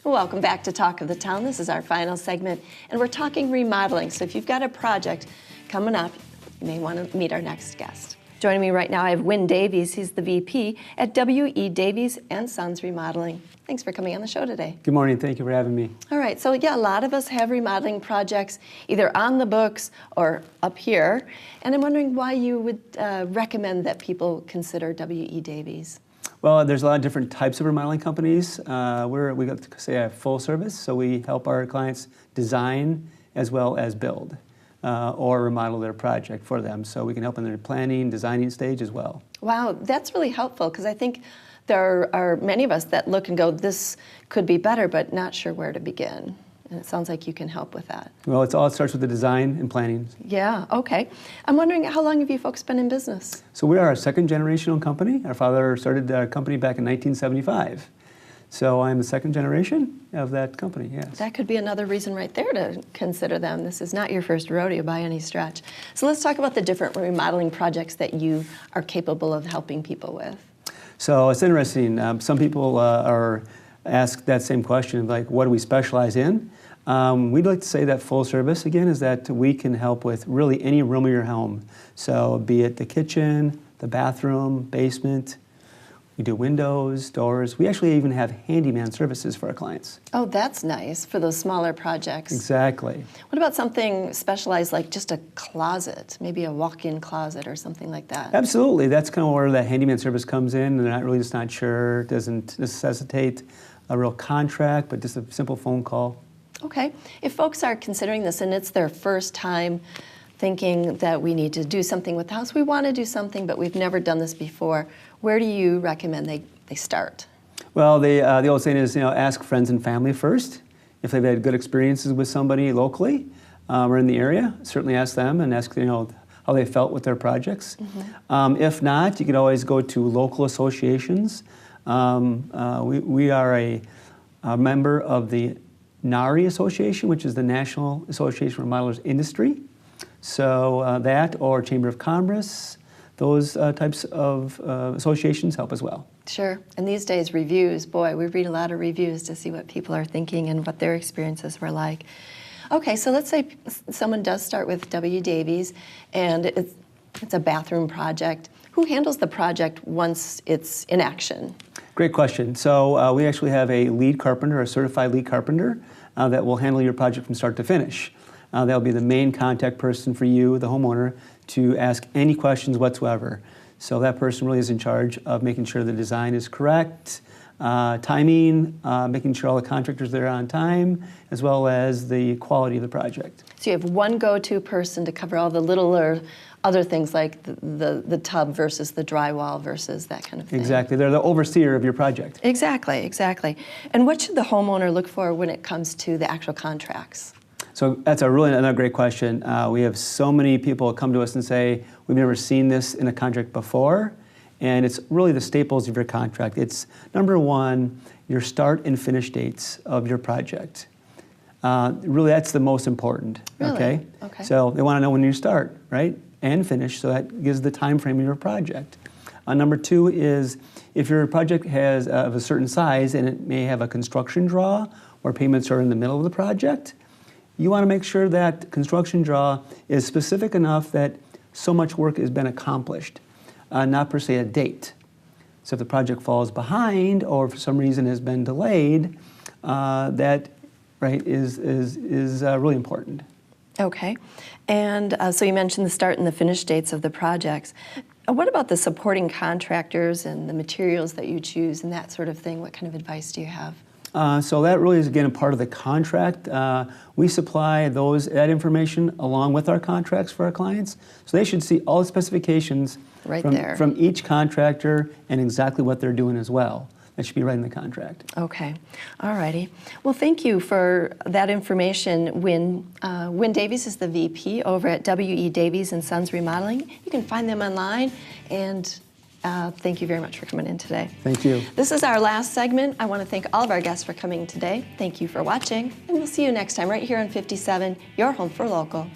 Welcome back to Talk of the Town. This is our final segment, and we're talking remodeling. So if you've got a project coming up, you may want to meet our next guest. Joining me right now, I have WE Davies. He's the VP at WE Davies and Sons Remodeling. Thanks for coming on the show today. Good morning. Thank you for having me. All right. So yeah, a lot of us have remodeling projects either on the books or up here, and I'm wondering why you would recommend that people consider WE Davies. Well, there's a lot of different types of remodeling companies. We got to say a full service, so we help our clients design as well as build or remodel their project for them. So we can help in their planning, designing stage as well. Wow, that's really helpful because I think there are many of us that look and go, this could be better, but not sure where to begin. And it sounds like you can help with that. Well, it starts with the design and planning. Yeah, okay. I'm wondering, how long have you folks been in business? So we are a second generational company. Our father started the company back in 1975. So I'm the second generation of that company, yes. That could be another reason right there to consider them. This is not your first rodeo by any stretch. So let's talk about the different remodeling projects that you are capable of helping people with. So it's interesting. Some people are asked that same question, like, what do we specialize in? We'd like to say that full service, again, is that we can help with really any room of your home. So be it the kitchen, the bathroom, basement. We do windows, doors. We actually even have handyman services for our clients. Oh, that's nice for those smaller projects. Exactly. What about something specialized like just a closet, maybe a walk-in closet or something like that? Absolutely. That's kind of where that handyman service comes in. They're just not sure. It doesn't necessitate a real contract, but just a simple phone call. Okay. If folks are considering this and it's their first time thinking that we need to do something with the house, we want to do something, but we've never done this before, where do you recommend they start? Well, the old saying is, ask friends and family first. If they've had good experiences with somebody locally or in the area, certainly ask them and ask, how they felt with their projects. Mm-hmm. If not, you can always go to local associations. We are a member of the NARI Association, which is the National Association of Remodelers Industry. So that or Chamber of Commerce, those types of associations help as well. Sure. And these days, reviews, boy, we read a lot of reviews to see what people are thinking and what their experiences were like. Okay, so let's say someone does start with WE Davies and it's a bathroom project. Who handles the project once it's in action? Great question. So we actually have a lead carpenter, a certified lead carpenter, that will handle your project from start to finish. That'll be the main contact person for you, the homeowner, to ask any questions whatsoever. So that person really is in charge of making sure the design is correct, timing, making sure all the contractors are there on time, as well as the quality of the project. So you have one go-to person to cover all the littler other things like the tub versus the drywall versus that kind of thing. Exactly. They're the overseer of your project. Exactly, exactly. And what should the homeowner look for when it comes to the actual contracts? So that's another great question. We have so many people come to us and say, we've never seen this in a contract before, and it's really the staples of your contract. It's, number one, your start and finish dates of your project. Really, that's the most important. Really? Okay? Okay. So they want to know when you start, right, and finish, so that gives the time frame of your project. Number two is, if your project has of a certain size and it may have a construction draw or payments are in the middle of the project, you want to make sure that construction draw is specific enough that so much work has been accomplished, not per se a date. So if the project falls behind or for some reason has been delayed, that is really important. Okay. And so you mentioned the start and the finish dates of the projects. What about the supporting contractors and the materials that you choose and that sort of thing? What kind of advice do you have? So that really is, again, a part of the contract. We supply that information along with our contracts for our clients. So they should see all the specifications from each contractor and exactly what they're doing as well. That should be right in the contract. Okay. All righty. Well, thank you for that information. WE Davies is the VP over at WE Davies and Sons Remodeling. You can find them online, and thank you very much for coming in today. Thank you. This is our last segment. I want to thank all of our guests for coming today. Thank you for watching, and we'll see you next time right here on 57, your home for local.